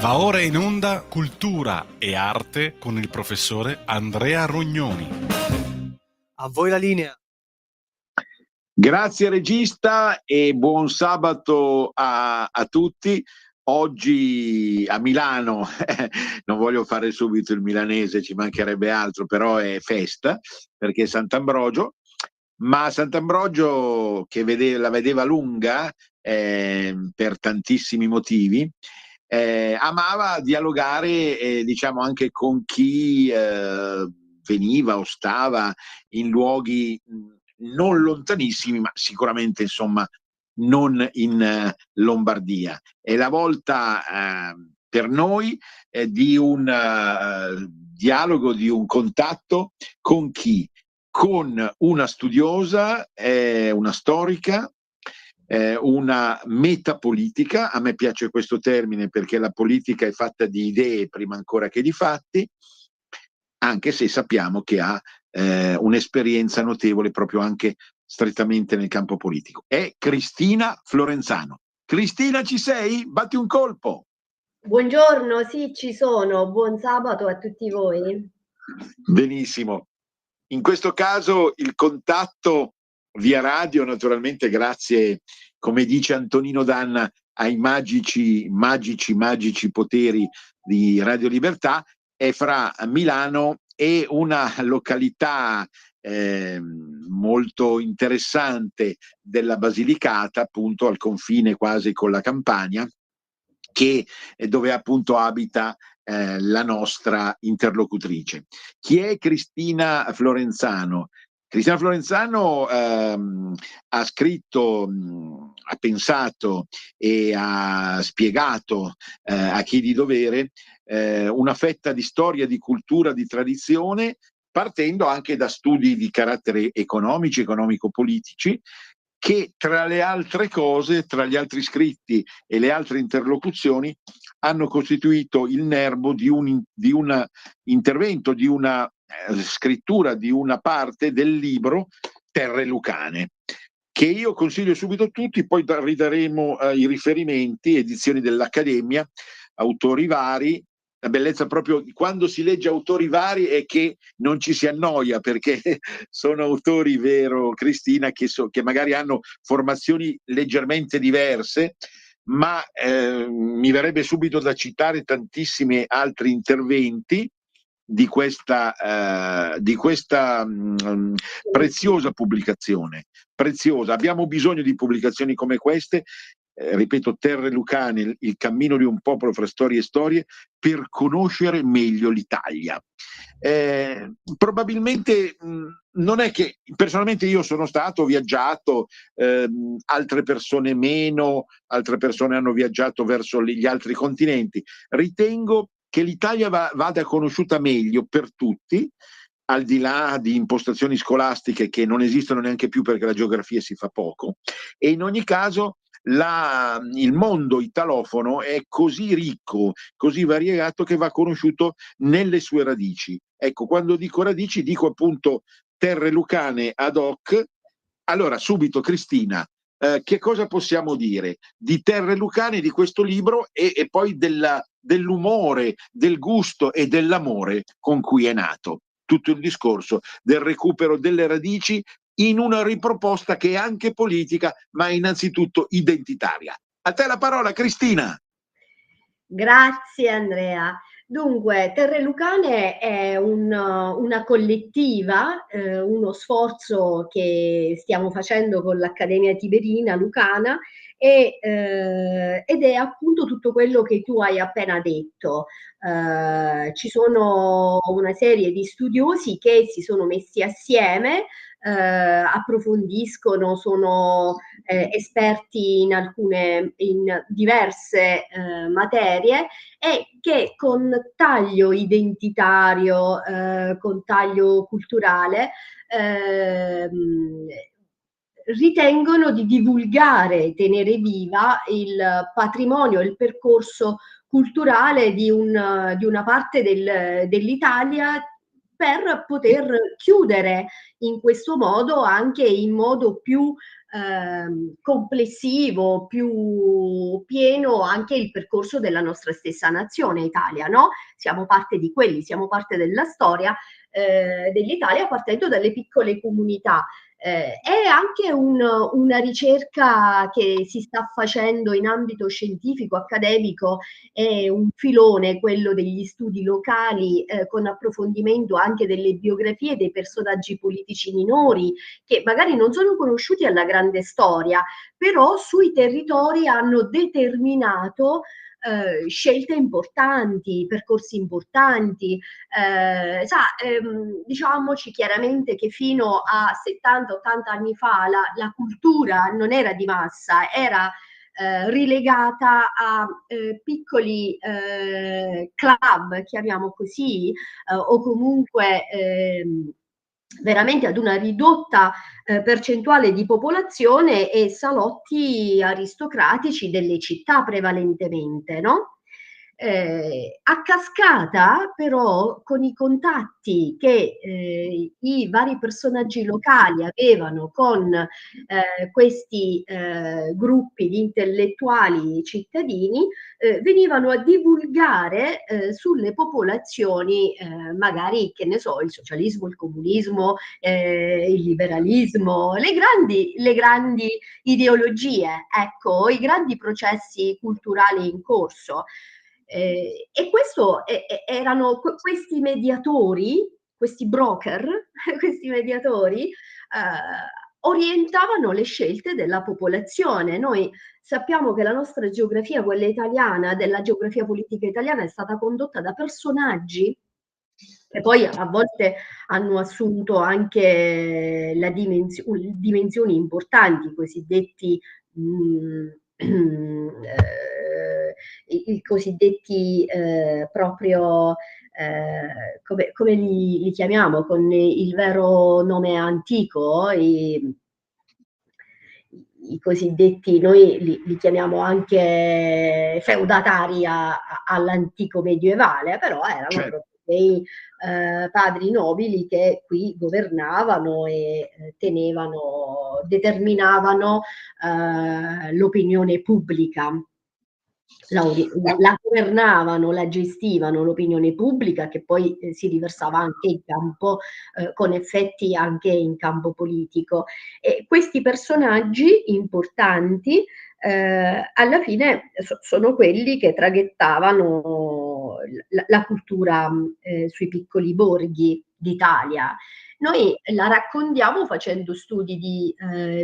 Va ora in onda Cultura e Arte con il professore Andrea Rognoni. A voi la linea. Grazie regista e buon sabato a tutti. Oggi a Milano, non voglio fare subito il milanese, ci mancherebbe altro, però è festa perché è Sant'Ambrogio, ma Sant'Ambrogio che la vedeva lunga per tantissimi motivi, amava dialogare diciamo anche con chi veniva o stava in luoghi non lontanissimi, ma sicuramente insomma non in Lombardia. È la volta per noi di un dialogo, di un contatto con chi? Con una studiosa, una storica, una metapolitica. A me piace questo termine perché la politica è fatta di idee prima ancora che di fatti, anche se sappiamo che ha un'esperienza notevole proprio anche strettamente nel campo politico. È Cristina Florenzano. Cristina, ci sei? Batti un colpo. Buongiorno, sì, ci sono. Buon sabato a tutti voi. Benissimo. In questo caso il contatto via radio, naturalmente grazie, come dice Antonino Danna, ai magici poteri di Radio Libertà, è fra Milano e una località molto interessante della Basilicata, appunto al confine quasi con la Campania, che dove appunto abita la nostra interlocutrice. Chi è Cristina Florenzano? Cristina Florenzano ha scritto, ha pensato e ha spiegato a chi di dovere una fetta di storia, di cultura, di tradizione, partendo anche da studi di carattere economico-politici, che tra le altre cose, tra gli altri scritti e le altre interlocuzioni, hanno costituito il nervo di un intervento, di una scrittura, di una parte del libro Terre Lucane, che io consiglio subito a tutti. Poi ridaremo i riferimenti, edizioni dell'Accademia, autori vari. La bellezza proprio quando si legge autori vari è che non ci si annoia, perché sono autori, vero Cristina, che magari hanno formazioni leggermente diverse, ma mi verrebbe subito da citare tantissimi altri interventi di questa preziosa pubblicazione. Preziosa. Abbiamo bisogno di pubblicazioni come queste. Ripeto, Terre Lucane, il cammino di un popolo fra storie e storie, per conoscere meglio l'Italia. Probabilmente non è che personalmente io sono stato, ho viaggiato, altre persone meno, altre persone hanno viaggiato verso gli altri continenti. Ritengo che l'Italia vada conosciuta meglio per tutti, al di là di impostazioni scolastiche che non esistono neanche più perché la geografia si fa poco, e in ogni caso il mondo italofono è così ricco, così variegato, che va conosciuto nelle sue radici. Ecco, quando dico radici dico appunto Terre Lucane ad hoc. Allora, subito Cristina, che cosa possiamo dire di Terre Lucane, di questo libro e poi dell'umore, del gusto e dell'amore con cui è nato tutto il discorso del recupero delle radici in una riproposta che è anche politica, ma innanzitutto identitaria. A te la parola, Cristina. Grazie Andrea. Dunque, Terre Lucane è una collettiva, uno sforzo che stiamo facendo con l'Accademia Tiberina Lucana ed è appunto tutto quello che tu hai appena detto. Ci sono una serie di studiosi che si sono messi assieme, approfondiscono, sono esperti in diverse materie, e che con taglio identitario, con taglio culturale, ritengono di divulgare, tenere viva il patrimonio, il percorso culturale di una parte dell'Italia, per poter chiudere in questo modo, anche in modo più complessivo, più pieno anche il percorso della nostra stessa nazione Italia, no? Siamo parte di quelli, siamo parte della storia dell'Italia partendo dalle piccole comunità. È anche una ricerca che si sta facendo in ambito scientifico, accademico, è un filone quello degli studi locali, con approfondimento anche delle biografie dei personaggi politici minori che magari non sono conosciuti alla grande storia, però sui territori hanno determinato scelte importanti, percorsi importanti. Diciamoci chiaramente che fino a 70-80 anni fa la cultura non era di massa, era rilegata a piccoli club, chiamiamo così, o comunque veramente ad una ridotta percentuale di popolazione e salotti aristocratici delle città prevalentemente, no? A cascata, però, con i contatti che i vari personaggi locali avevano con questi gruppi di intellettuali cittadini, venivano a divulgare sulle popolazioni, magari, che ne so, il socialismo, il comunismo, il liberalismo, le grandi ideologie, ecco, i grandi processi culturali in corso. E questo erano questi mediatori, questi broker, questi mediatori, orientavano le scelte della popolazione. Noi sappiamo che la nostra geografia, quella italiana, della geografia politica italiana, è stata condotta da personaggi che poi a volte hanno assunto anche dimensioni importanti, i cosiddetti i cosiddetti proprio come li chiamiamo con il vero nome antico, i cosiddetti, noi li chiamiamo anche feudatari all'antico medievale, però erano proprio dei padri nobili che qui governavano e determinavano l'opinione pubblica. La governavano, la gestivano l'opinione pubblica, che poi si riversava anche in campo, con effetti anche in campo politico. E questi personaggi importanti alla fine sono quelli che traghettavano la cultura sui piccoli borghi d'Italia. Noi la raccontiamo facendo studi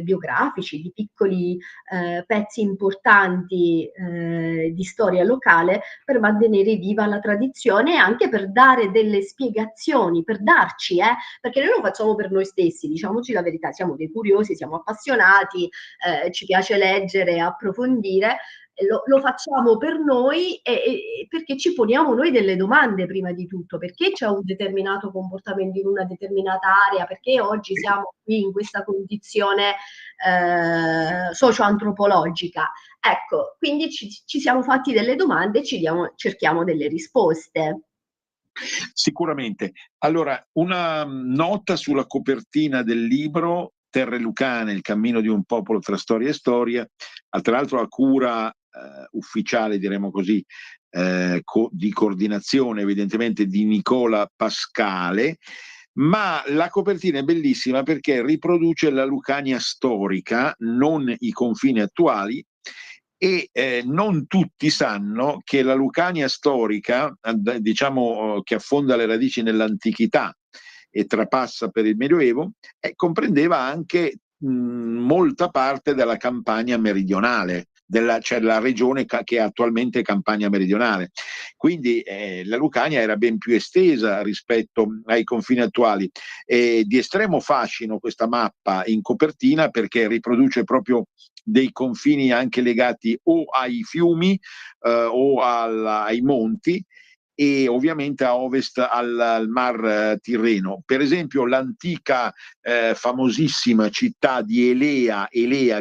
biografici, di piccoli pezzi importanti di storia locale per mantenere viva la tradizione e anche per dare delle spiegazioni, per darci, perché noi lo facciamo per noi stessi, diciamoci la verità, siamo dei curiosi, siamo appassionati, ci piace leggere, approfondire. Lo facciamo per noi perché ci poniamo noi delle domande prima di tutto, perché c'è un determinato comportamento in una determinata area, perché oggi siamo qui in questa condizione socio-antropologica. Ecco, quindi ci siamo fatti delle domande e cerchiamo delle risposte. Sicuramente. Allora, una nota sulla copertina del libro Terre Lucane, il cammino di un popolo tra storia e storia, tra l'altro a cura ufficiale, diremo così, di coordinazione evidentemente di Nicola Pascale, ma la copertina è bellissima perché riproduce la Lucania storica, non i confini attuali, e non tutti sanno che la Lucania storica, diciamo che affonda le radici nell'antichità e trapassa per il Medioevo, comprendeva anche molta parte della Campania meridionale, cioè la regione che è attualmente Campania meridionale. Quindi la Lucania era ben più estesa rispetto ai confini attuali. Di estremo fascino questa mappa in copertina perché riproduce proprio dei confini anche legati o ai fiumi o ai monti, e ovviamente a ovest al mar Tirreno. Per esempio l'antica famosissima città di Elea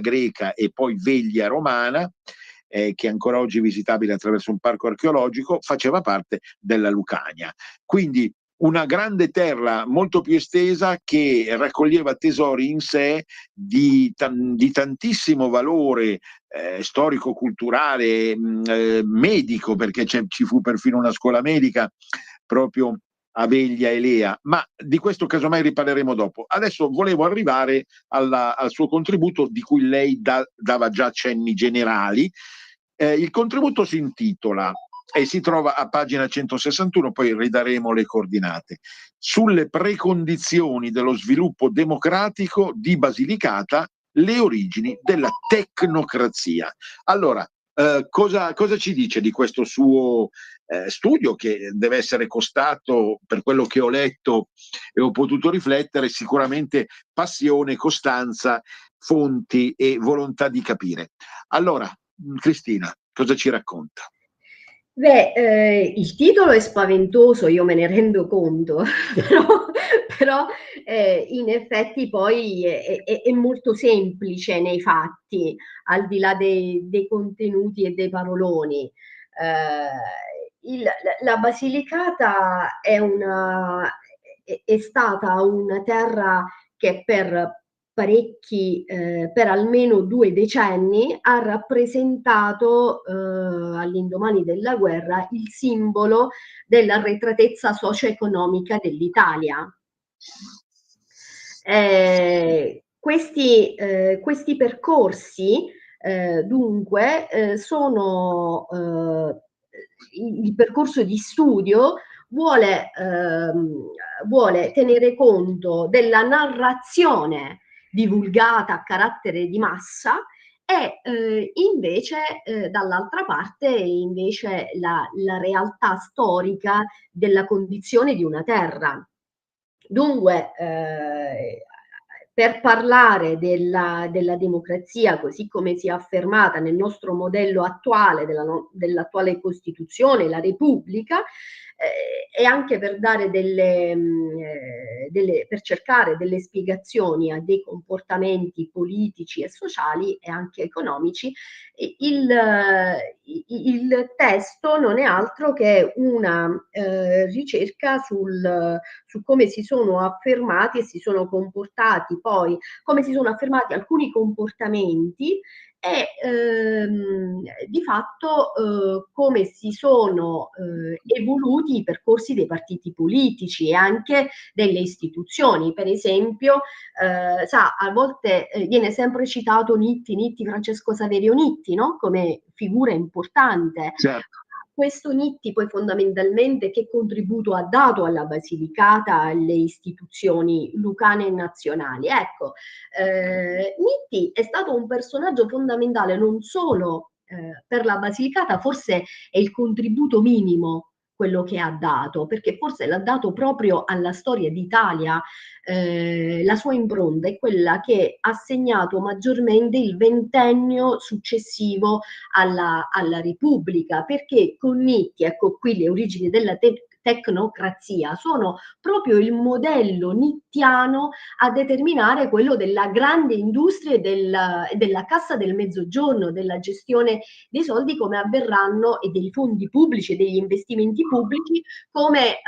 greca e poi Veglia romana, che è ancora oggi visitabile attraverso un parco archeologico, faceva parte della Lucania. Quindi una grande terra molto più estesa che raccoglieva tesori in sé di tantissimo valore storico-culturale, medico, perché ci fu perfino una scuola medica proprio a Veglia e Lea, ma di questo casomai riparleremo dopo. Adesso volevo arrivare al suo contributo, di cui lei dava già cenni generali. Il contributo si intitola e si trova a pagina 161, poi ridaremo le coordinate, sulle precondizioni dello sviluppo democratico di Basilicata, le origini della tecnocrazia. Allora, cosa ci dice di questo suo studio, che deve essere costato, per quello che ho letto e ho potuto riflettere, sicuramente passione, costanza, fonti e volontà di capire. Allora, Cristina, cosa ci racconta? Beh, il titolo è spaventoso, io me ne rendo conto, però in effetti poi è molto semplice nei fatti, al di là dei contenuti e dei paroloni. La Basilicata è stata una terra che per almeno 2 decenni ha rappresentato, all'indomani della guerra, il simbolo dell'arretratezza socio-economica dell'Italia. Questi percorsi, dunque, sono il percorso di studio vuole tenere conto della narrazione divulgata a carattere di massa e invece dall'altra parte invece la realtà storica della condizione di una terra. Dunque, per parlare della democrazia così come si è affermata nel nostro modello attuale, dell'attuale Costituzione, la Repubblica, e anche per dare per cercare delle spiegazioni a dei comportamenti politici e sociali e anche economici, il testo non è altro che una ricerca su come si sono affermati e si sono comportati poi, come si sono affermati alcuni comportamenti e di fatto come si sono evoluti i percorsi dei partiti politici e anche delle istituzioni. Per esempio, a volte viene sempre citato Nitti, Francesco Saverio Nitti, no? Come figura importante. Certo. Questo Nitti poi fondamentalmente che contributo ha dato alla Basilicata, alle istituzioni lucane e nazionali? Ecco, Nitti è stato un personaggio fondamentale non solo per la Basilicata, forse è il contributo minimo quello che ha dato, perché forse l'ha dato proprio alla storia d'Italia. La sua impronta è quella che ha segnato maggiormente il ventennio successivo alla Repubblica, perché con Nitti, ecco qui le origini della tecnocrazia, sono proprio il modello nittiano a determinare quello della grande industria e della cassa del mezzogiorno, della gestione dei soldi come avverranno e dei fondi pubblici e degli investimenti pubblici come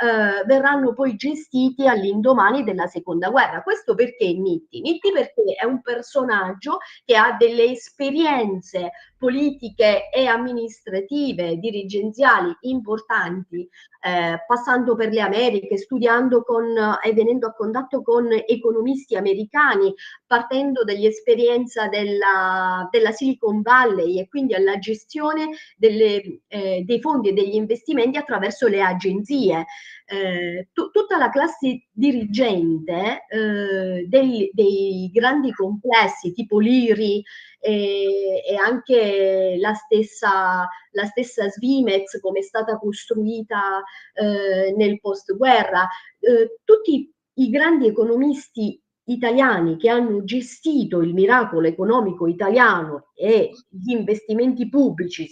verranno poi gestiti all'indomani della seconda guerra. Questo perché Nitti? Nitti perché è un personaggio che ha delle esperienze politiche e amministrative, dirigenziali importanti, passando per le Americhe, studiando e venendo a contatto con economisti americani, partendo dall'esperienza della Silicon Valley e quindi alla gestione dei fondi e degli investimenti attraverso le agenzie. Tutta la classe dirigente dei grandi complessi tipo l'IRI e anche la stessa Svimez, come è stata costruita nel post-guerra, tutti i grandi economisti italiani che hanno gestito il miracolo economico italiano e gli investimenti pubblici,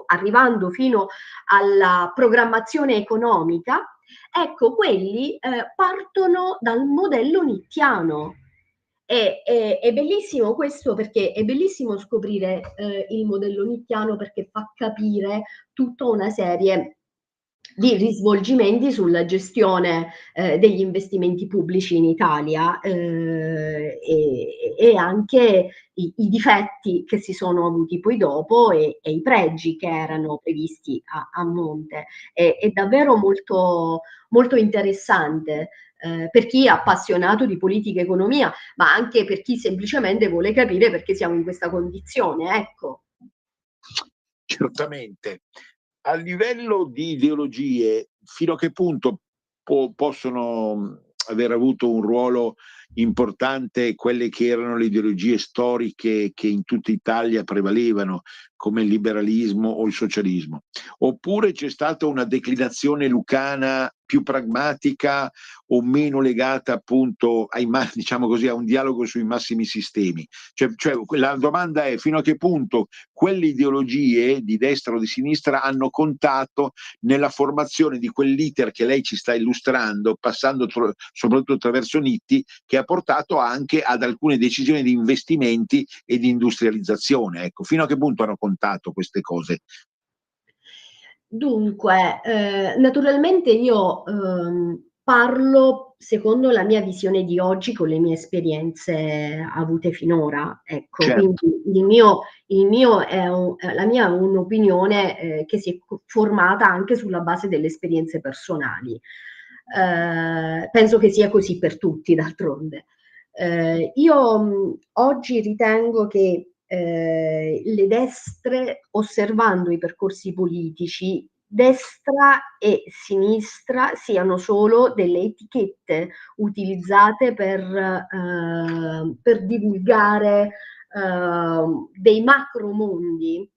arrivando fino alla programmazione economica, ecco, quelli partono dal modello nittiano. È bellissimo questo, perché è bellissimo scoprire il modello nittiano, perché fa capire tutta una serie di risvolgimenti sulla gestione degli investimenti pubblici in Italia e anche i difetti che si sono avuti poi dopo e i pregi che erano previsti a monte. È davvero molto, molto interessante per chi è appassionato di politica e economia, ma anche per chi semplicemente vuole capire perché siamo in questa condizione, ecco. Certamente. A livello di ideologie, fino a che punto possono aver avuto un ruolo importante quelle che erano le ideologie storiche che in tutta Italia prevalevano, come il liberalismo o il socialismo? Oppure c'è stata una declinazione lucana più pragmatica o meno legata appunto diciamo così, a un dialogo sui massimi sistemi? Cioè, la domanda è: fino a che punto quelle ideologie di destra o di sinistra hanno contato nella formazione di quell'iter che lei ci sta illustrando, passando soprattutto attraverso Nitti, che ha portato anche ad alcune decisioni di investimenti e di industrializzazione. Ecco, fino a che punto hanno contato queste cose? Dunque, naturalmente io parlo secondo la mia visione di oggi con le mie esperienze avute finora, ecco. Certo. Quindi il mio è la mia è un'opinione che si è formata anche sulla base delle esperienze personali. Penso che sia così per tutti d'altronde. Io oggi ritengo che le destre, osservando i percorsi politici, destra e sinistra siano solo delle etichette utilizzate per divulgare dei macromondi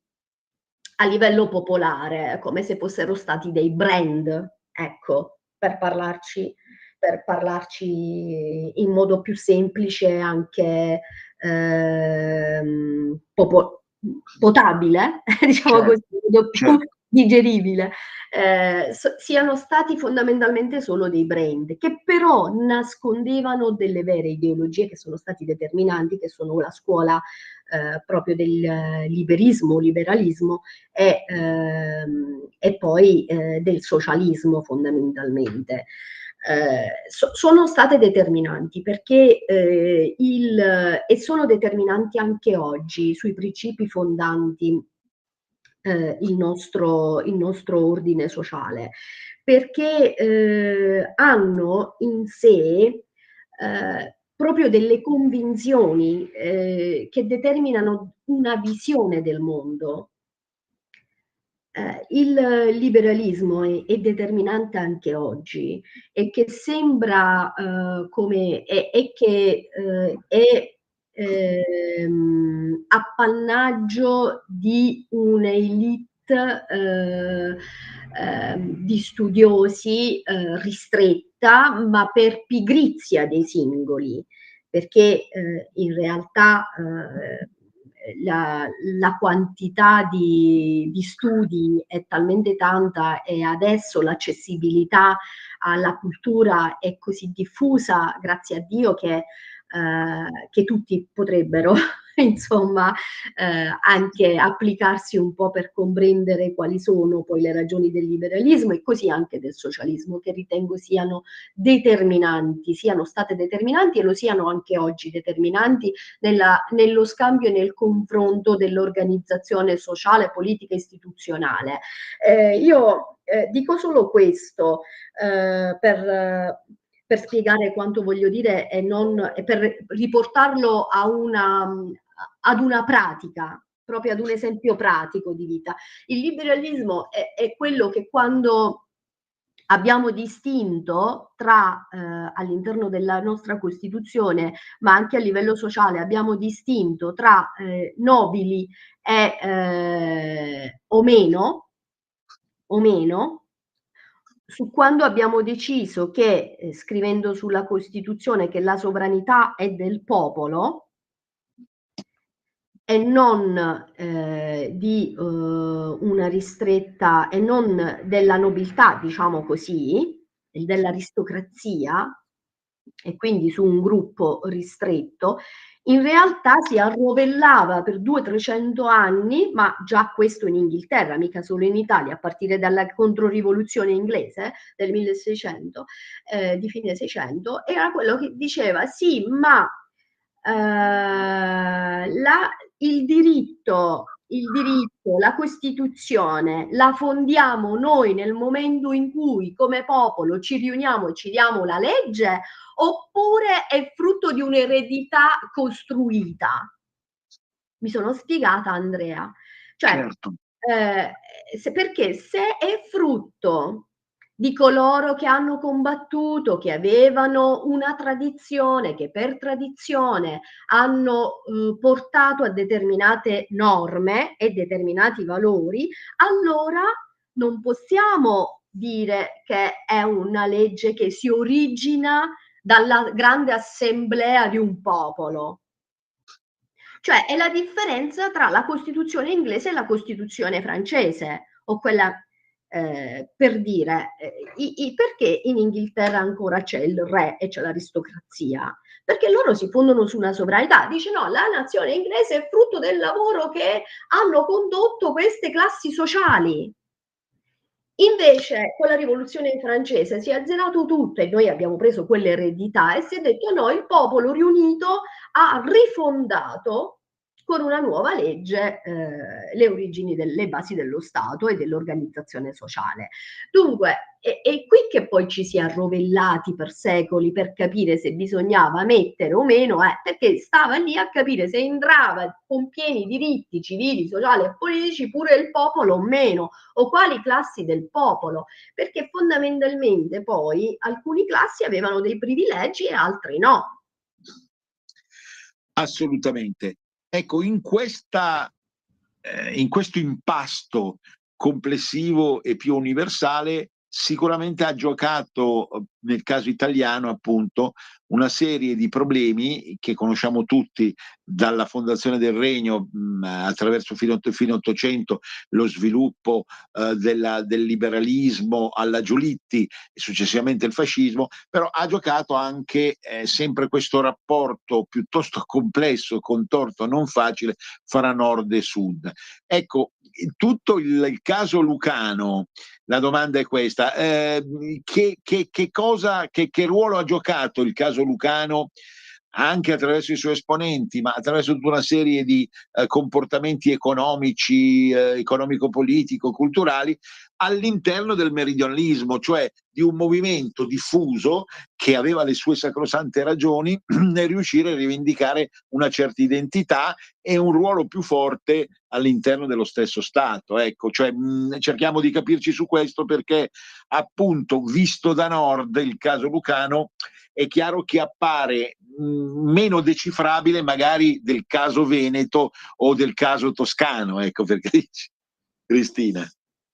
a livello popolare, come se fossero stati dei brand, ecco, per parlarci in modo più semplice, anche potabile, diciamo così, in modo più digeribile, siano stati fondamentalmente solo dei brand, che però nascondevano delle vere ideologie che sono stati determinanti, che sono la scuola proprio del liberalismo e poi del socialismo fondamentalmente. Sono state determinanti perché e sono determinanti anche oggi sui principi fondanti il nostro ordine sociale, perché hanno in sé proprio delle convinzioni che determinano una visione del mondo. Il liberalismo è determinante anche oggi e che sembra come è che è appannaggio di un'élite di studiosi ristretta, ma per pigrizia dei singoli, perché in realtà la quantità di studi è talmente tanta e adesso l'accessibilità alla cultura è così diffusa, grazie a Dio, che tutti potrebbero insomma anche applicarsi un po' per comprendere quali sono poi le ragioni del liberalismo e così anche del socialismo, che ritengo siano state determinanti e lo siano anche oggi determinanti nello scambio e nel confronto dell'organizzazione sociale, politica e istituzionale. Io dico solo questo per spiegare quanto voglio dire e per riportarlo ad una pratica, proprio ad un esempio pratico di vita. Il liberalismo è quello che, quando abbiamo distinto tra all'interno della nostra Costituzione, ma anche a livello sociale, abbiamo distinto tra nobili e o meno, su quando abbiamo deciso che, scrivendo sulla Costituzione, che la sovranità è del popolo e non di una ristretta, e non della nobiltà, diciamo così, dell'aristocrazia, e quindi su un gruppo ristretto, in realtà si arrovellava per 200-300 anni, ma già questo in Inghilterra, mica solo in Italia, a partire dalla controrivoluzione inglese del 1600, di fine 600, era quello che diceva sì, ma il diritto, la Costituzione la fondiamo noi nel momento in cui come popolo ci riuniamo e ci diamo la legge, oppure è frutto di un'eredità costruita? Mi sono spiegata, Andrea? Cioè, Certo. perché se è frutto di coloro che hanno combattuto, che avevano una tradizione, che per tradizione hanno portato a determinate norme e determinati valori, allora non possiamo dire che è una legge che si origina dalla grande assemblea di un popolo. Cioè è la differenza tra la Costituzione inglese e la Costituzione francese, o quella per dire, perché in Inghilterra ancora c'è il re e c'è l'aristocrazia? Perché loro si fondano su una sovranità. Dice no, la nazione inglese è frutto del lavoro che hanno condotto queste classi sociali. Invece con la rivoluzione francese si è azzerato tutto e noi abbiamo preso quell'eredità e si è detto no, il popolo riunito ha rifondato con una nuova legge le origini delle basi dello Stato e dell'organizzazione sociale. Dunque, è qui che poi ci si è arrovellati per secoli per capire se bisognava mettere o meno, perché stava lì a capire se entrava con pieni diritti civili, sociali e politici pure il popolo o meno, o quali classi del popolo, perché fondamentalmente poi alcune classi avevano dei privilegi e altre no. Assolutamente. Ecco, in questo impasto complessivo e più universale, sicuramente ha giocato, nel caso italiano appunto, una serie di problemi che conosciamo tutti dalla fondazione del Regno attraverso fino Ottocento, lo sviluppo del liberalismo alla Giolitti e successivamente il fascismo, però ha giocato anche sempre questo rapporto piuttosto complesso, contorto, non facile, fra nord e sud. Ecco, tutto il caso Lucano, la domanda è questa, che ruolo ha giocato il caso Lucano anche attraverso i suoi esponenti, ma attraverso tutta una serie di comportamenti economici, economico-politico-culturali all'interno del meridionalismo, cioè di un movimento diffuso che aveva le sue sacrosante ragioni nel riuscire a rivendicare una certa identità e un ruolo più forte all'interno dello stesso Stato. Ecco, cioè, cerchiamo di capirci su questo perché appunto visto da nord il caso Lucano è chiaro che appare meno decifrabile magari del caso Veneto o del caso Toscano, ecco perché dici, Cristina.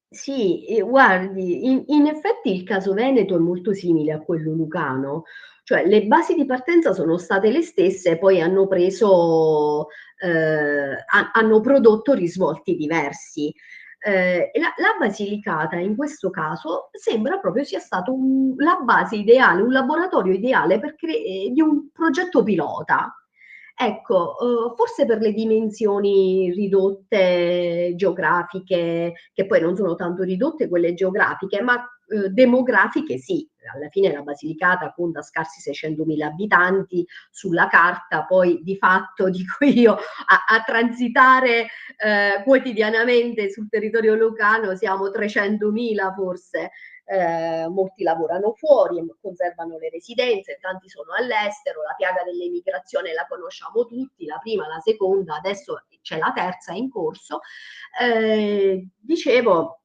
Sì, guardi, in effetti il caso Veneto è molto simile a quello lucano, cioè le basi di partenza sono state le stesse, poi hanno preso, hanno prodotto risvolti diversi. La Basilicata in questo caso sembra proprio sia stato la base ideale, un laboratorio ideale di un progetto pilota. Ecco, forse per le dimensioni ridotte geografiche, che poi non sono tanto ridotte quelle geografiche, ma demografiche sì. Alla fine la Basilicata conta scarsi 600.000 abitanti sulla carta, poi di fatto dico io a transitare quotidianamente sul territorio lucano siamo 300.000 forse. Molti lavorano fuori, conservano le residenze, tanti sono all'estero, la piaga dell'emigrazione la conosciamo tutti, la prima, la seconda, adesso c'è la terza in corso. Dicevo,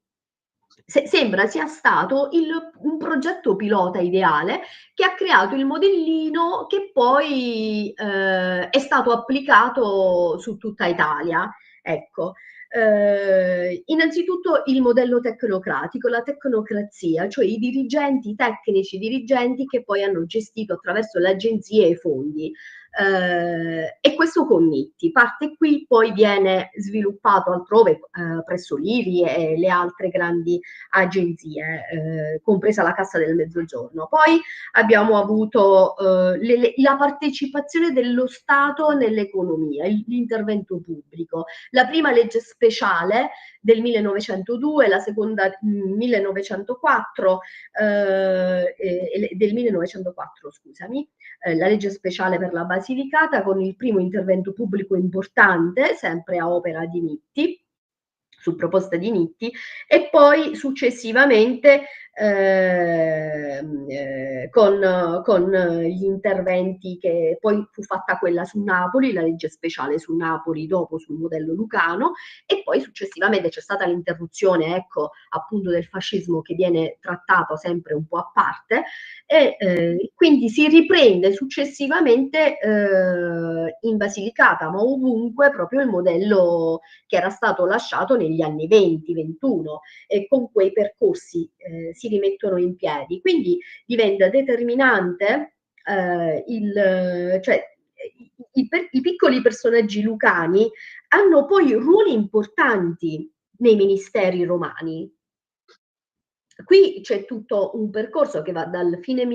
sembra sia stato un progetto pilota ideale che ha creato il modellino che poi è stato applicato su tutta Italia. Ecco. Innanzitutto il modello tecnocratico, la tecnocrazia, cioè i dirigenti tecnici, dirigenti che poi hanno gestito attraverso le agenzie e i fondi. e questo con Nitti. Parte qui, poi viene sviluppato altrove, presso l'IRI e le altre grandi agenzie, compresa la Cassa del Mezzogiorno. Poi abbiamo avuto la partecipazione dello Stato nell'economia, l'intervento pubblico. La prima legge speciale del 1902, la seconda 1904, del 1904, scusami, la legge speciale per la Basilicata, con il primo intervento pubblico importante, sempre a opera di Nitti, su proposta di Nitti, e poi successivamente con gli interventi che poi fu fatta quella su Napoli, la legge speciale su Napoli, dopo sul modello lucano, e poi successivamente c'è stata l'interruzione, ecco, appunto del fascismo, che viene trattato sempre un po' a parte, e quindi si riprende successivamente in Basilicata, ma ovunque, proprio il modello che era stato lasciato negli anni 20-21, e con quei percorsi si rimettono in piedi. Quindi diventa determinante i piccoli personaggi lucani hanno poi ruoli importanti nei ministeri romani. Qui c'è tutto un percorso che va dal fine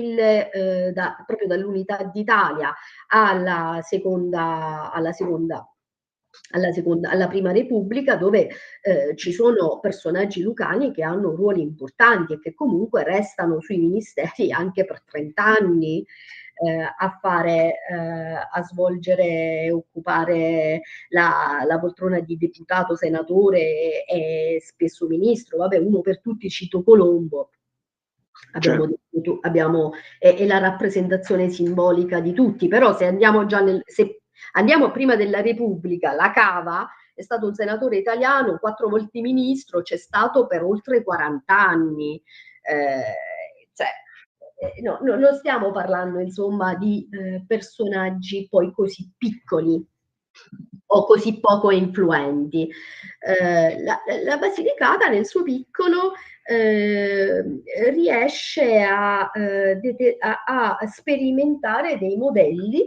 proprio dall'unità d'Italia alla prima Repubblica, dove ci sono personaggi lucani che hanno ruoli importanti e che comunque restano sui ministeri anche per 30 anni, a svolgere e occupare la poltrona di deputato, senatore e spesso ministro. Vabbè, uno per tutti cito Colombo. Abbiamo è la rappresentazione simbolica di tutti, però se andiamo prima della Repubblica, la Cava è stato un senatore italiano, 4 volte ministro, c'è stato per oltre 40 anni. No, non stiamo parlando, insomma, di personaggi poi così piccoli o così poco influenti. La Basilicata nel suo piccolo riesce a sperimentare dei modelli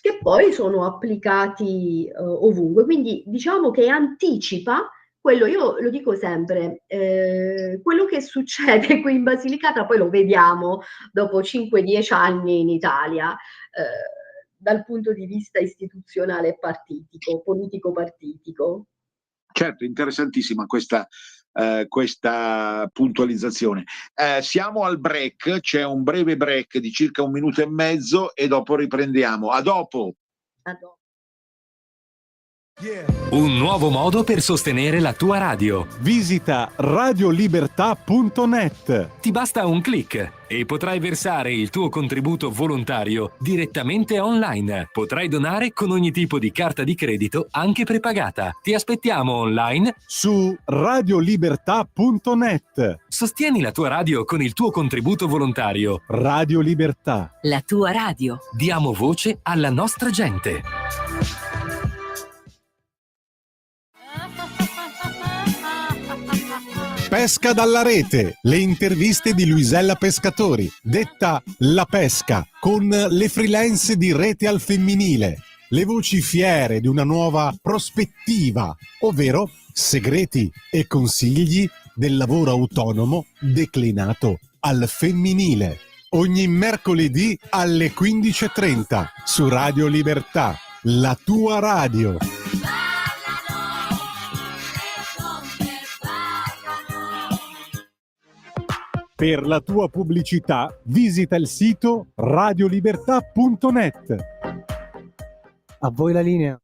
che poi sono applicati ovunque. Quindi diciamo che anticipa quello, io lo dico sempre, quello che succede qui in Basilicata poi lo vediamo dopo 5-10 anni in Italia, dal punto di vista istituzionale e politico-partitico. Certo, interessantissima questa puntualizzazione. Siamo al break, c'è un breve break di circa 1 minuto e mezzo e dopo riprendiamo. A dopo! A dopo. Un nuovo modo per sostenere la tua radio. Visita radiolibertà.net. Ti basta un click e potrai versare il tuo contributo volontario direttamente online. Potrai donare con ogni tipo di carta di credito, anche prepagata. Ti aspettiamo online su radiolibertà.net. Sostieni la tua radio con il tuo contributo volontario. Radio Libertà. La tua radio. Diamo voce alla nostra gente. Pesca dalla rete, le interviste di Luisella Pescatori, detta La Pesca, con le freelance di Rete al Femminile, le voci fiere di una nuova prospettiva, ovvero segreti e consigli del lavoro autonomo declinato al femminile. Ogni mercoledì alle 15:30 su Radio Libertà, la tua radio. Per la tua pubblicità visita il sito radiolibertà.net. A voi la linea.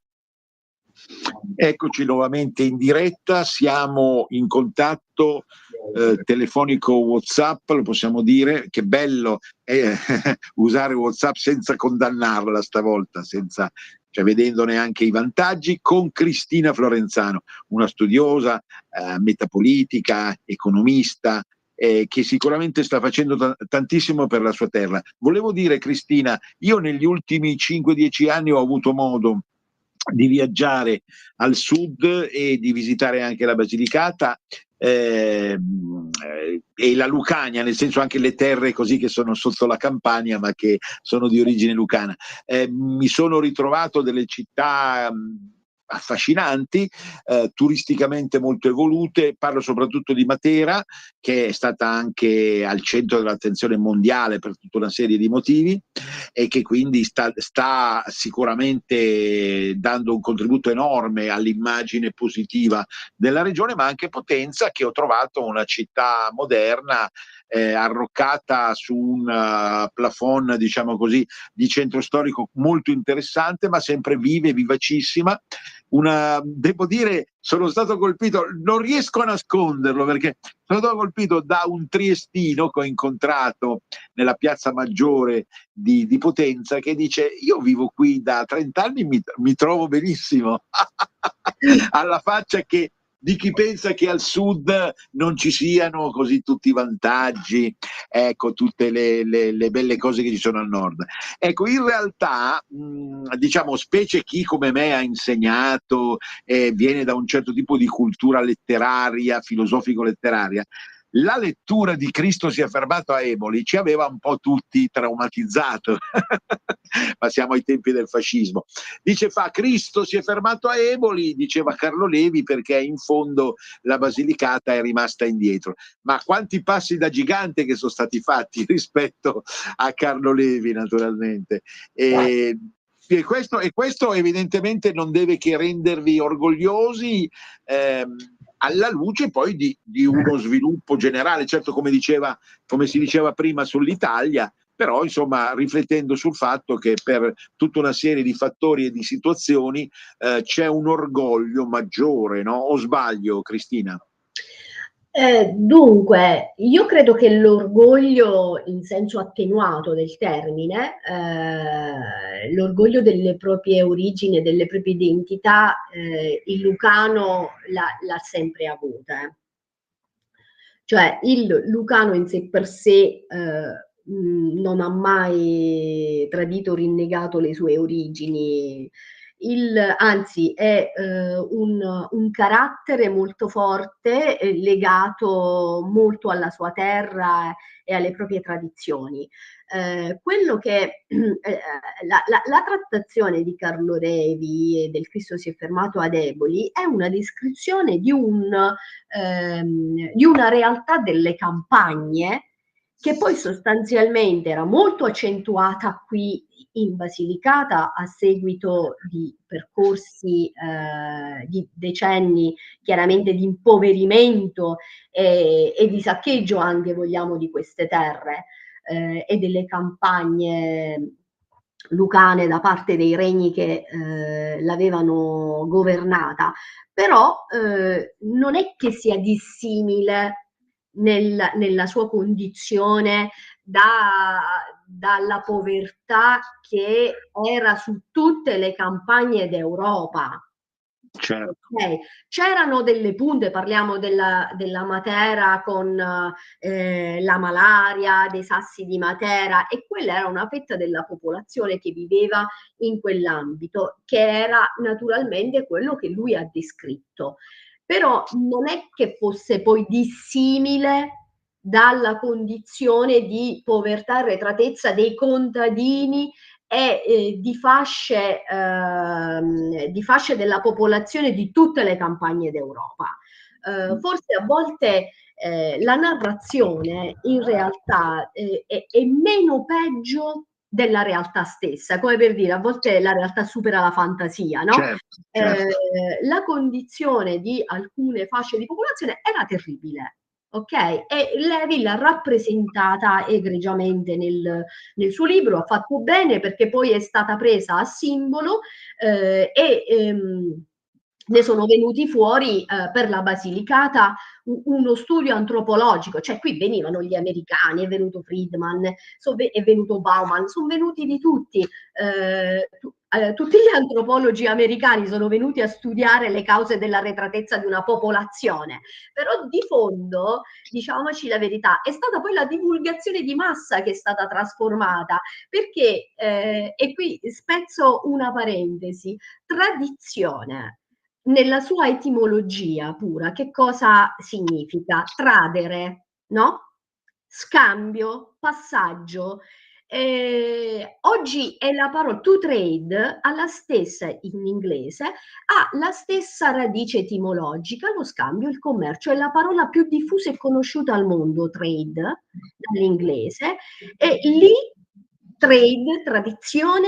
Eccoci nuovamente in diretta, siamo in contatto telefonico WhatsApp, lo possiamo dire, che bello è usare WhatsApp senza condannarla stavolta, cioè vedendone anche i vantaggi, con Cristina Florenzano, una studiosa, metapolitica, economista, che sicuramente sta facendo tantissimo per la sua terra. Volevo dire, Cristina, io negli ultimi 5-10 anni ho avuto modo di viaggiare al sud e di visitare anche la Basilicata e la Lucania, nel senso anche le terre così che sono sotto la Campania ma che sono di origine lucana. Mi sono ritrovato delle città affascinanti, turisticamente molto evolute. Parlo soprattutto di Matera, che è stata anche al centro dell'attenzione mondiale per tutta una serie di motivi e che quindi sta sicuramente dando un contributo enorme all'immagine positiva della regione, ma anche Potenza, che ho trovato una città moderna, arroccata su un plafond, diciamo così, di centro storico molto interessante, ma sempre viva e vivacissima. Devo dire, sono stato colpito, non riesco a nasconderlo, perché sono stato colpito da un triestino che ho incontrato nella piazza Maggiore di Potenza, che dice: io vivo qui da 30 anni, mi trovo benissimo. Alla faccia di chi pensa che al sud non ci siano così tutti i vantaggi, ecco, tutte le belle cose che ci sono al nord. Ecco, in realtà, diciamo, specie chi come me ha insegnato e viene da un certo tipo di cultura letteraria, filosofico-letteraria, la lettura di Cristo si è fermato a Eboli ci aveva un po' tutti traumatizzato. Ma siamo ai tempi del fascismo. Cristo si è fermato a Eboli, diceva Carlo Levi, perché in fondo la Basilicata è rimasta indietro. Ma quanti passi da gigante che sono stati fatti rispetto a Carlo Levi, naturalmente. E questo evidentemente non deve che rendervi orgogliosi, alla luce poi di uno sviluppo generale, certo, come si diceva prima sull'Italia, però insomma riflettendo sul fatto che per tutta una serie di fattori e di situazioni c'è un orgoglio maggiore, no? O sbaglio, Cristina? Dunque, io credo che l'orgoglio in senso attenuato del termine, l'orgoglio delle proprie origini e delle proprie identità, il lucano l'ha sempre avuta. Cioè il lucano in sé per sé non ha mai tradito o rinnegato le sue origini, anzi è un carattere molto forte, legato molto alla sua terra e alle proprie tradizioni. Quello che la trattazione di Carlo Levi e del Cristo si è fermato ad Eboli è una descrizione di una realtà delle campagne che poi sostanzialmente era molto accentuata qui in Basilicata a seguito di percorsi di decenni chiaramente di impoverimento e di saccheggio anche, vogliamo, di queste terre e delle campagne lucane da parte dei regni che l'avevano governata, però non è che sia dissimile nella sua condizione dalla povertà che era su tutte le campagne d'Europa. Certo. Okay. C'erano delle punte, parliamo della Matera con la malaria, dei sassi di Matera, e quella era una fetta della popolazione che viveva in quell'ambito, che era naturalmente quello che lui ha descritto. Però non è che fosse poi dissimile dalla condizione di povertà e arretratezza dei contadini e di fasce della popolazione di tutte le campagne d'Europa. Forse a volte la narrazione in realtà è meno peggio della realtà stessa, come per dire, a volte la realtà supera la fantasia, no? Certo. La condizione di alcune fasce di popolazione era terribile. Ok? E Levi l'ha rappresentata egregiamente nel suo libro, ha fatto bene perché poi è stata presa a simbolo ne sono venuti fuori per la Basilicata uno studio antropologico, cioè qui venivano gli americani, è venuto Friedman, è venuto Bauman, sono venuti di tutti, tutti gli antropologi americani sono venuti a studiare le cause dell'arretratezza di una popolazione, però di fondo, diciamoci la verità, è stata poi la divulgazione di massa che è stata trasformata, perché, e qui spezzo una parentesi, tradizione, nella sua etimologia pura, che cosa significa? Tradere, no? Scambio, passaggio. Oggi è la parola to trade, ha la stessa in inglese, ha la stessa radice etimologica, lo scambio, il commercio, è la parola più diffusa e conosciuta al mondo, trade, dall'inglese, e lì trade, tradizione,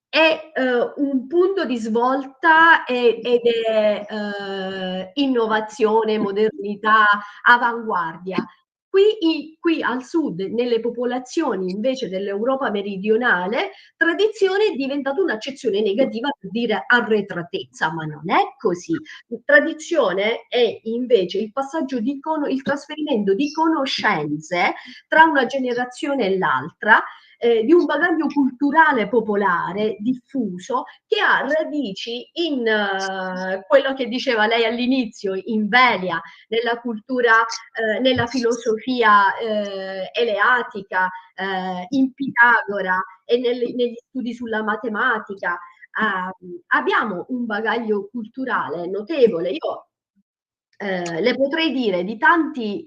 è un punto di svolta ed è innovazione, modernità, avanguardia. Qui al sud, nelle popolazioni invece dell'Europa meridionale, tradizione è diventata un'accezione negativa per dire arretratezza, ma non è così. Tradizione è invece il passaggio il trasferimento di conoscenze tra una generazione e l'altra, di un bagaglio culturale popolare diffuso che ha radici in quello che diceva lei all'inizio, in Velia, nella cultura, nella filosofia eleatica, in Pitagora e negli studi sulla matematica. Abbiamo un bagaglio culturale notevole. Io le potrei dire di tanti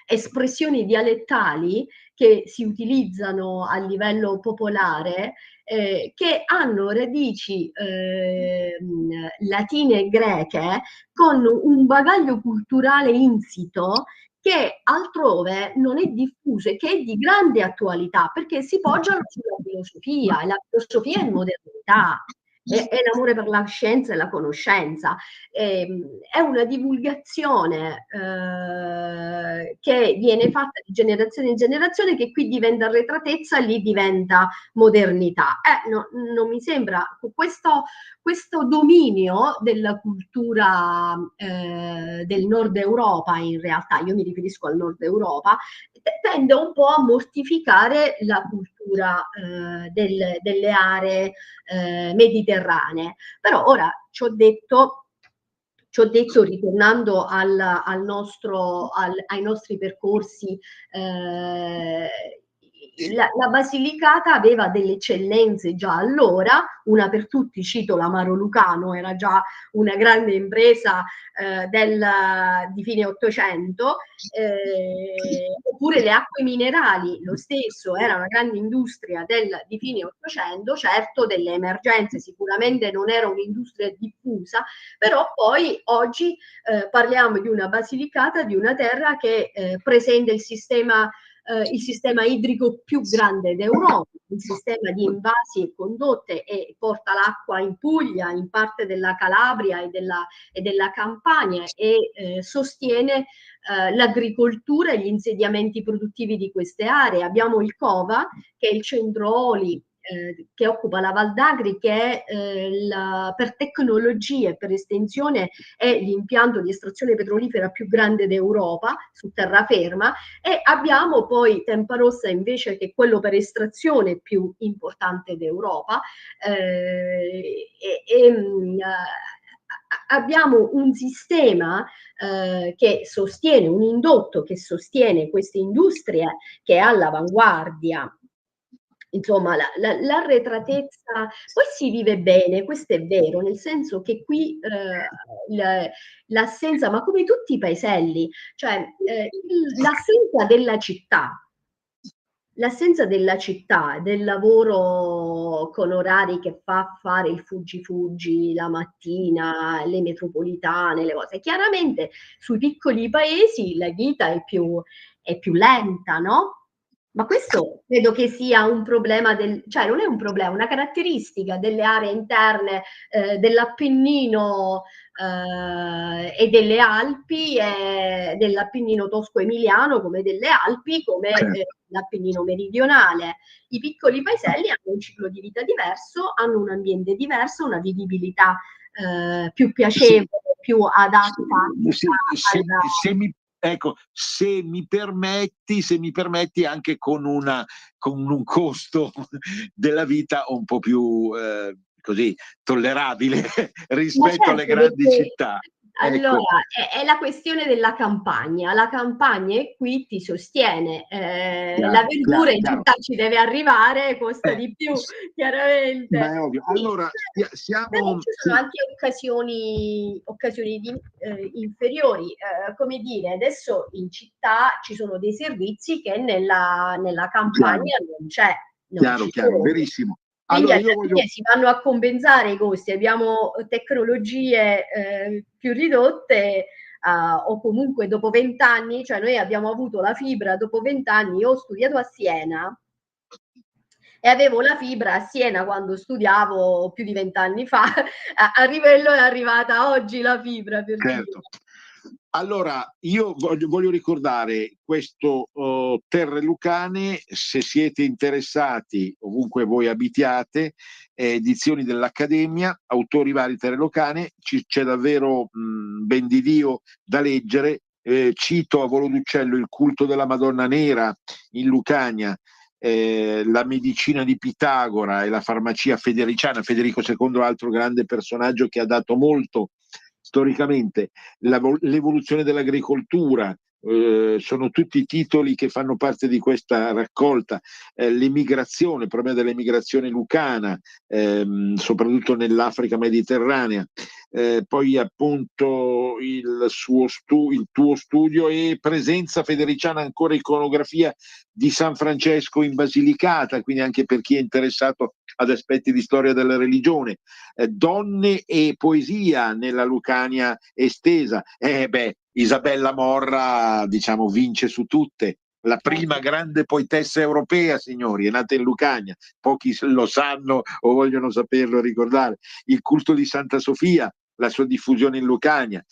espressioni dialettali che si utilizzano a livello popolare, che hanno radici latine e greche, con un bagaglio culturale insito che altrove non è diffuso e che è di grande attualità, perché si poggiano sulla filosofia, e la filosofia è modernità. È l'amore per la scienza e la conoscenza, è una divulgazione che viene fatta di generazione in generazione, che qui diventa arretratezza, lì diventa modernità. Non mi sembra questo dominio della cultura del nord Europa, in realtà io mi riferisco al nord Europa, tende un po' a mortificare la cultura delle aree mediterranee. Però ora ci ho detto, ritornando ai nostri percorsi, la Basilicata aveva delle eccellenze già allora, una per tutti cito l'Amaro Lucano, era già una grande impresa di fine Ottocento, oppure le acque minerali, lo stesso, era una grande industria di fine Ottocento, certo delle emergenze, sicuramente non era un'industria diffusa, però poi oggi parliamo di una Basilicata, di una terra che presenta il sistema idrico più grande d'Europa, un sistema di invasi e condotte, e porta l'acqua in Puglia, in parte della Calabria e della Campania, e sostiene l'agricoltura e gli insediamenti produttivi di queste aree. Abbiamo il COVA, che è il centro oli che occupa la Val d'Agri, che è per tecnologie, per estensione, è l'impianto di estrazione petrolifera più grande d'Europa su terraferma, e abbiamo poi Tempa Rossa invece, che è quello per estrazione più importante d'Europa, abbiamo un sistema che sostiene, un indotto che sostiene queste industrie, che è all'avanguardia. Insomma, l'arretratezza, poi si vive bene, questo è vero, nel senso che qui l'assenza, ma come tutti i paeselli, cioè l'assenza della città, del lavoro con orari che fa fare il fuggi la mattina, le metropolitane, le cose. Chiaramente sui piccoli paesi la vita è più lenta, no? Ma questo credo che sia un problema cioè non è un problema, una caratteristica delle aree interne dell'Appennino e delle Alpi, dell'Appennino tosco-emiliano, come delle Alpi, come l'Appennino meridionale. I piccoli paeselli hanno un ciclo di vita diverso, hanno un ambiente diverso, una vivibilità più piacevole, più adatta. ecco, se mi permetti anche con un costo della vita un po' più così tollerabile Ma rispetto alle certo, grandi perché città. allora Ecco, è la questione della campagna. La campagna è qui, ti sostiene. La chiaro, verdura chiaro, in chiaro. città ci deve arrivare, costa Eh, di più, s- Ma chiaramente. è ovvio. Sì, Allora, però siamo... ci sono anche occasioni inferiori. Come dire, adesso in città ci sono dei servizi che nella Chiaro, campagna non chiaro, ci chiaro, sono. verissimo. Quindi Allora alla io voglio... fine si vanno a compensare i costi, abbiamo tecnologie più ridotte o comunque dopo 20 anni, cioè noi abbiamo avuto la fibra dopo 20 anni, io ho studiato a Siena e avevo la fibra a Siena quando studiavo più di 20 anni fa, a Rivello è arrivata oggi la fibra per dire. Certo. Allora, io voglio ricordare questo Terre Lucane, se siete interessati, ovunque voi abitiate, edizioni dell'Accademia, autori vari Terre Lucane, c'è davvero ben di Dio da leggere. Cito a volo d'uccello Il culto della Madonna Nera in Lucania, la medicina di Pitagora e la farmacia federiciana, Federico II, altro grande personaggio che ha dato molto storicamente, l'evoluzione dell'agricoltura, sono tutti titoli che fanno parte di questa raccolta, l'emigrazione, il problema dell'emigrazione lucana, soprattutto nell'Africa mediterranea, poi appunto il tuo studio e presenza federiciana, ancora iconografia di San Francesco in Basilicata, quindi anche per chi è interessato ad aspetti di storia della religione, donne e poesia nella Lucania estesa. Isabella Morra, diciamo, vince su tutte. La prima grande poetessa europea, signori, è nata in Lucania. Pochi lo sanno o vogliono saperlo ricordare. Il culto di Santa Sofia, la sua diffusione in Lucania,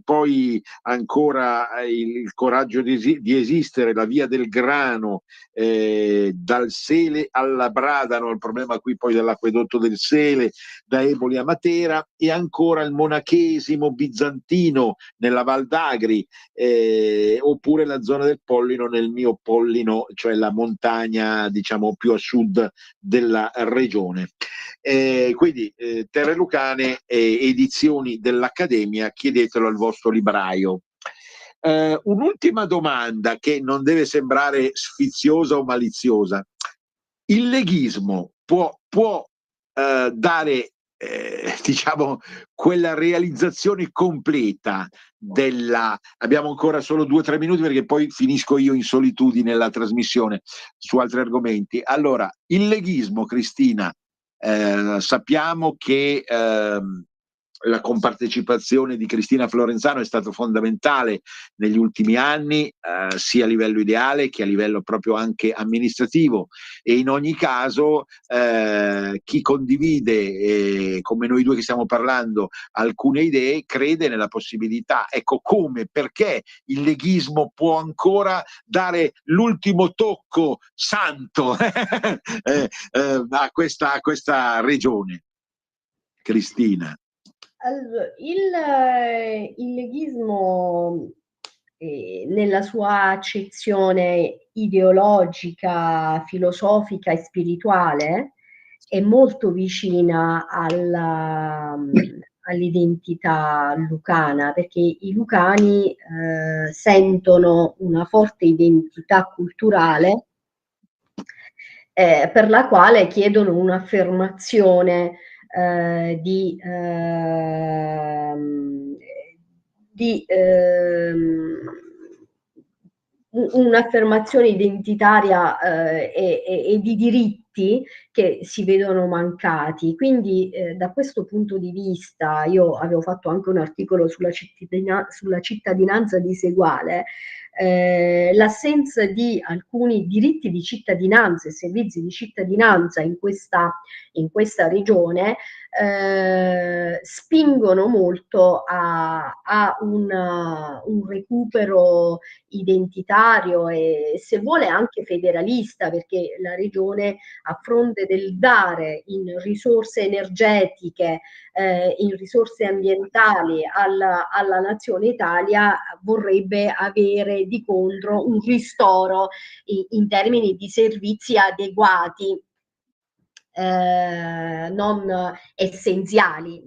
poi ancora il coraggio di esistere, la via del grano, dal Sele alla Bradano, il problema qui poi dell'acquedotto del Sele, da Eboli a Matera, e ancora il monachesimo bizantino nella Val d'Agri, oppure la zona del Pollino nel mio Pollino, cioè la montagna diciamo più a sud della regione. Quindi Terre Lucane, edizioni dell'Accademia, chiedetelo al vostro libraio. Un'ultima domanda che non deve sembrare sfiziosa o maliziosa. Il leghismo può dare diciamo quella realizzazione completa della... Abbiamo ancora solo 2 o 3 minuti perché poi finisco io in solitudine la trasmissione su altri argomenti. Allora, il leghismo, Cristina, sappiamo che la compartecipazione di Cristina Florenzano è stata fondamentale negli ultimi anni, sia a livello ideale che a livello proprio anche amministrativo, e in ogni caso chi condivide, come noi due che stiamo parlando, alcune idee, crede nella possibilità. Ecco, come, perché il leghismo può ancora dare l'ultimo tocco santo a questa regione, Cristina. Allora, il leghismo nella sua accezione ideologica, filosofica e spirituale è molto vicina all'identità lucana, perché i lucani sentono una forte identità culturale per la quale chiedono un'affermazione di un'affermazione identitaria e di diritti che si vedono mancati. Quindi da questo punto di vista io avevo fatto anche un articolo sulla cittadinanza diseguale, l'assenza di alcuni diritti di cittadinanza e servizi di cittadinanza in questa regione spingono molto a un recupero identitario e, se vuole, anche federalista, perché la regione, a fronte del dare in risorse energetiche, in risorse ambientali alla nazione Italia, vorrebbe avere di contro un ristoro in termini di servizi adeguati, non essenziali.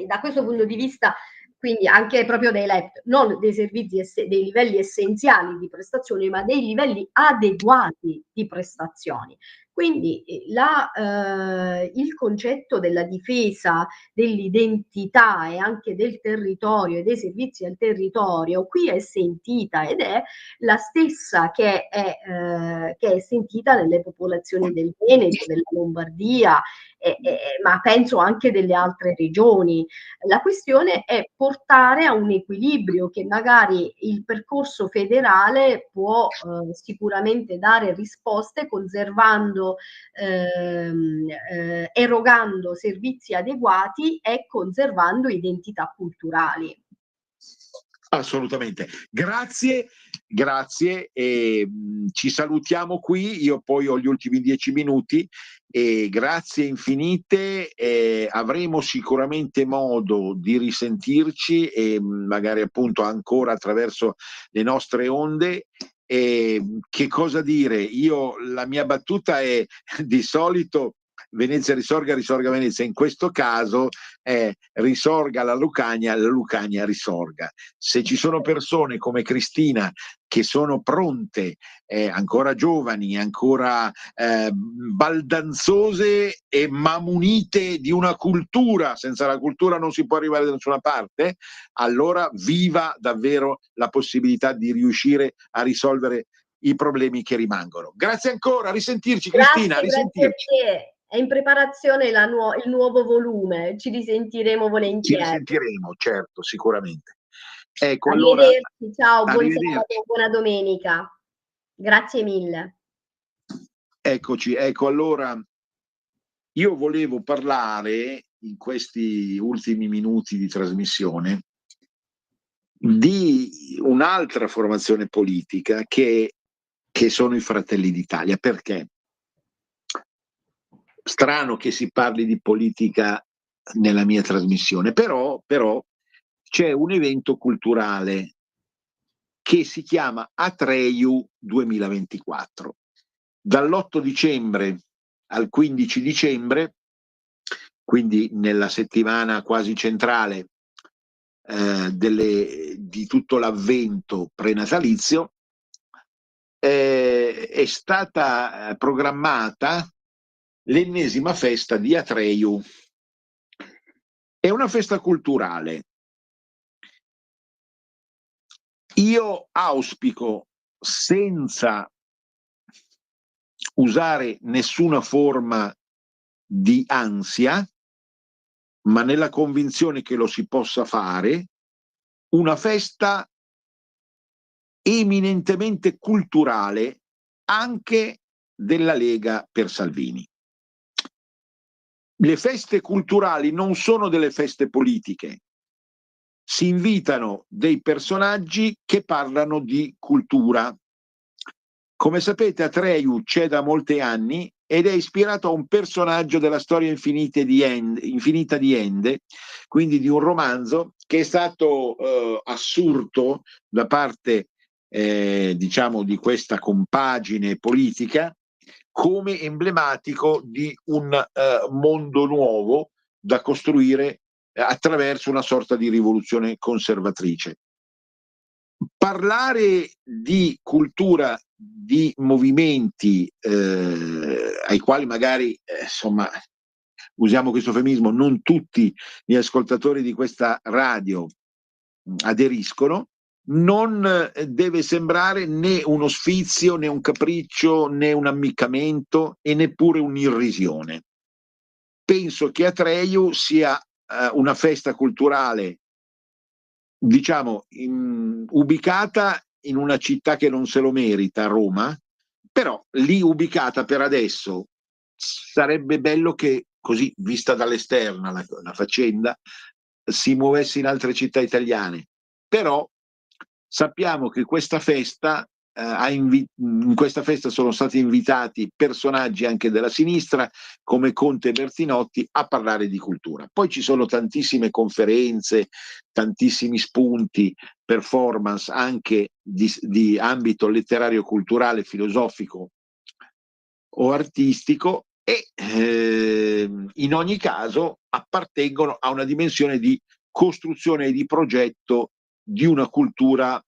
Da questo punto di vista, quindi anche proprio dei LEP, non dei servizi, dei livelli essenziali di prestazioni, ma dei livelli adeguati di prestazioni. Quindi il concetto della difesa dell'identità e anche del territorio e dei servizi al territorio qui è sentita, ed è la stessa che è sentita nelle popolazioni del Veneto, della Lombardia, ma penso anche delle altre regioni. La questione è portare a un equilibrio che magari il percorso federale può sicuramente dare risposte, conservando, erogando servizi adeguati e conservando identità culturali. Assolutamente, grazie, ci salutiamo qui, io poi ho gli ultimi 10 minuti e grazie infinite, avremo sicuramente modo di risentirci e magari appunto ancora attraverso le nostre onde. Che cosa dire? La mia battuta è: di solito Venezia risorga, risorga Venezia, in questo caso è risorga la Lucania risorga. Se ci sono persone come Cristina che sono pronte, ancora giovani, ancora baldanzose e ma munite di una cultura, senza la cultura non si può arrivare da nessuna parte, allora viva davvero la possibilità di riuscire a risolvere i problemi che rimangono. Grazie ancora, a risentirci Cristina, a risentirci. Grazie a te. È in preparazione il nuovo volume, ci risentiremo volentieri. Ci risentiremo, certo, sicuramente. Ecco, Arrivederci, allora, ciao, buon sabato, buona domenica. Grazie mille. Eccoci, ecco, allora io volevo parlare in questi ultimi minuti di trasmissione di un'altra formazione politica che sono i Fratelli d'Italia. Perché? Strano che si parli di politica nella mia trasmissione, però c'è un evento culturale che si chiama Atreju 2024. Dall'8 dicembre al 15 dicembre, quindi nella settimana quasi centrale di tutto l'avvento prenatalizio, è stata programmata l'ennesima festa di Atreju. È una festa culturale. Io auspico, senza usare nessuna forma di ansia, ma nella convinzione che lo si possa fare, una festa eminentemente culturale anche della Lega per Salvini. Le feste culturali non sono delle feste politiche. Si invitano dei personaggi che parlano di cultura. Come sapete, Atreju c'è da molti anni ed è ispirato a un personaggio della storia infinita di Ende, quindi di un romanzo che è stato assurto da parte diciamo di questa compagine politica come emblematico di un mondo nuovo da costruire attraverso una sorta di rivoluzione conservatrice. Parlare di cultura, di movimenti ai quali magari insomma, usiamo questo eufemismo, non tutti gli ascoltatori di questa radio aderiscono, non deve sembrare né uno sfizio, né un capriccio, né un ammiccamento e neppure un'irrisione. Penso che Atreju sia una festa culturale, diciamo, ubicata in una città che non se lo merita, Roma, però lì ubicata per adesso sarebbe bello che, così vista dall'esterno la faccenda, si muovesse in altre città italiane. Però sappiamo che questa festa, in questa festa sono stati invitati personaggi anche della sinistra come Conte e Bertinotti a parlare di cultura. Poi ci sono tantissime conferenze, tantissimi spunti, performance anche di ambito letterario, culturale, filosofico o artistico, e in ogni caso appartengono a una dimensione di costruzione e di progetto di una cultura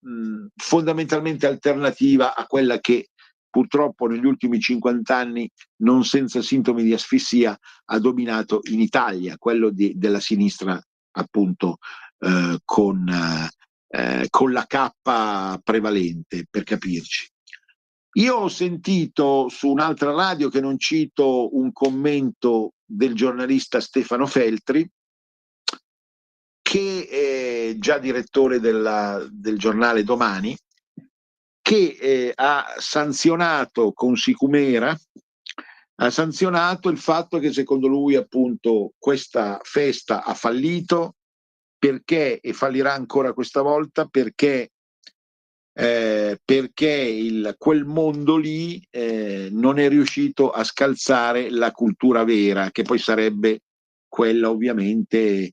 fondamentalmente alternativa a quella che purtroppo negli ultimi 50 anni, non senza sintomi di asfissia, ha dominato in Italia, quello della sinistra appunto con la cappa prevalente, per capirci. Io ho sentito su un'altra radio, che non cito, un commento del giornalista Stefano Feltri, che è già direttore del giornale Domani, che ha sanzionato con sicumera, ha sanzionato il fatto che secondo lui appunto questa festa ha fallito, perché, e fallirà ancora questa volta, perché quel mondo lì non è riuscito a scalzare la cultura vera, che poi sarebbe quella ovviamente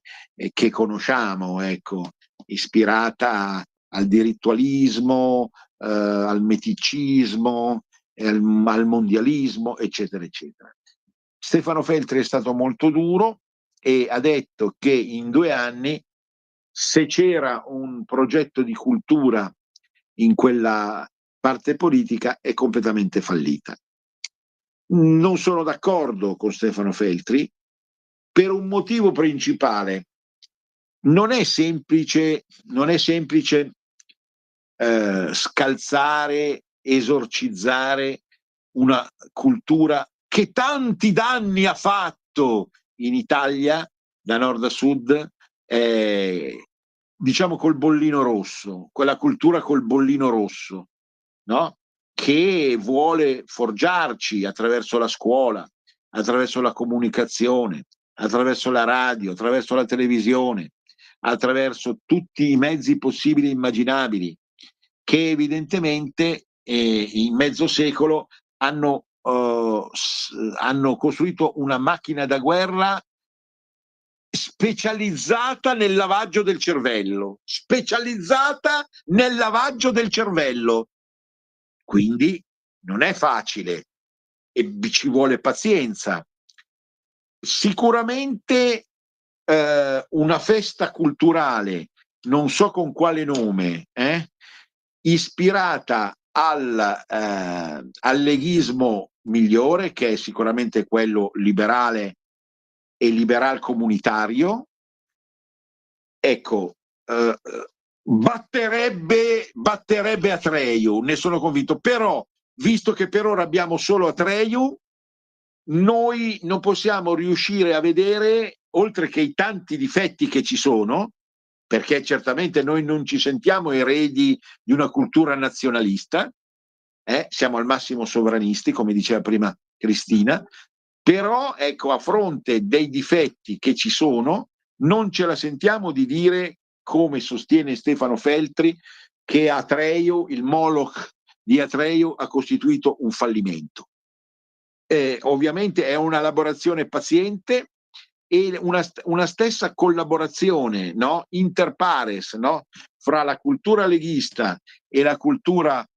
che conosciamo, ecco, ispirata al dirittualismo, al meticismo, al mondialismo, eccetera, eccetera. Stefano Feltri è stato molto duro e ha detto che in 2 anni, se c'era un progetto di cultura in quella parte politica, è completamente fallita. Non sono d'accordo con Stefano Feltri per un motivo principale. Non è semplice scalzare, esorcizzare una cultura che tanti danni ha fatto in Italia, da nord a sud, diciamo col bollino rosso, quella cultura col bollino rosso, no? Che vuole forgiarci attraverso la scuola, attraverso la comunicazione, attraverso la radio, attraverso la televisione, attraverso tutti i mezzi possibili e immaginabili, che evidentemente in mezzo secolo hanno costruito una macchina da guerra specializzata nel lavaggio del cervello, quindi non è facile e ci vuole pazienza. Sicuramente una festa culturale, non so con quale nome, ispirata al leghismo migliore, che è sicuramente quello liberale e liberal comunitario, ecco, batterebbe Atreju, ne sono convinto. Però, visto che per ora abbiamo solo Atreju, noi non possiamo riuscire a vedere, oltre che i tanti difetti che ci sono, perché certamente noi non ci sentiamo eredi di una cultura nazionalista, siamo al massimo sovranisti, come diceva prima Cristina, però ecco, a fronte dei difetti che ci sono, non ce la sentiamo di dire, come sostiene Stefano Feltri, che Atreju, il Moloch di Atreju, ha costituito un fallimento. Ovviamente è una elaborazione paziente e una stessa collaborazione, no? Inter pares, no? Fra la cultura leghista e la cultura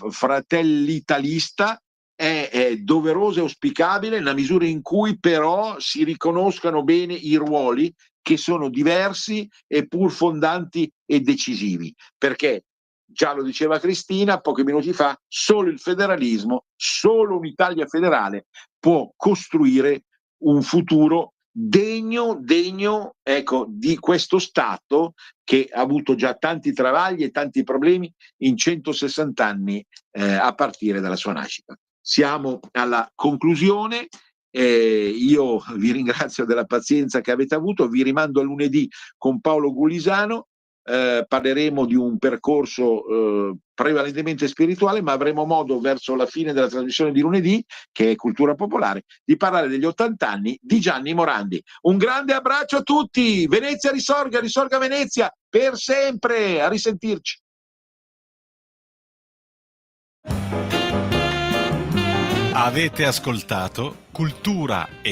fratellitalista è doverosa e auspicabile, nella misura in cui però si riconoscano bene i ruoli, che sono diversi eppur fondanti e decisivi, perché già lo diceva Cristina pochi minuti fa, solo il federalismo, solo un'Italia federale può costruire un futuro degno, ecco, di questo Stato che ha avuto già tanti travagli e tanti problemi in 160 anni a partire dalla sua nascita. Siamo alla conclusione. Io vi ringrazio della pazienza che avete avuto, vi rimando a lunedì con Paolo Gulisano parleremo di un percorso prevalentemente spirituale, ma avremo modo verso la fine della trasmissione di lunedì, che è Cultura Popolare, di parlare degli 80 anni di Gianni Morandi. Un grande abbraccio a tutti, Venezia risorga, risorga Venezia per sempre, a risentirci. Avete ascoltato Cultura e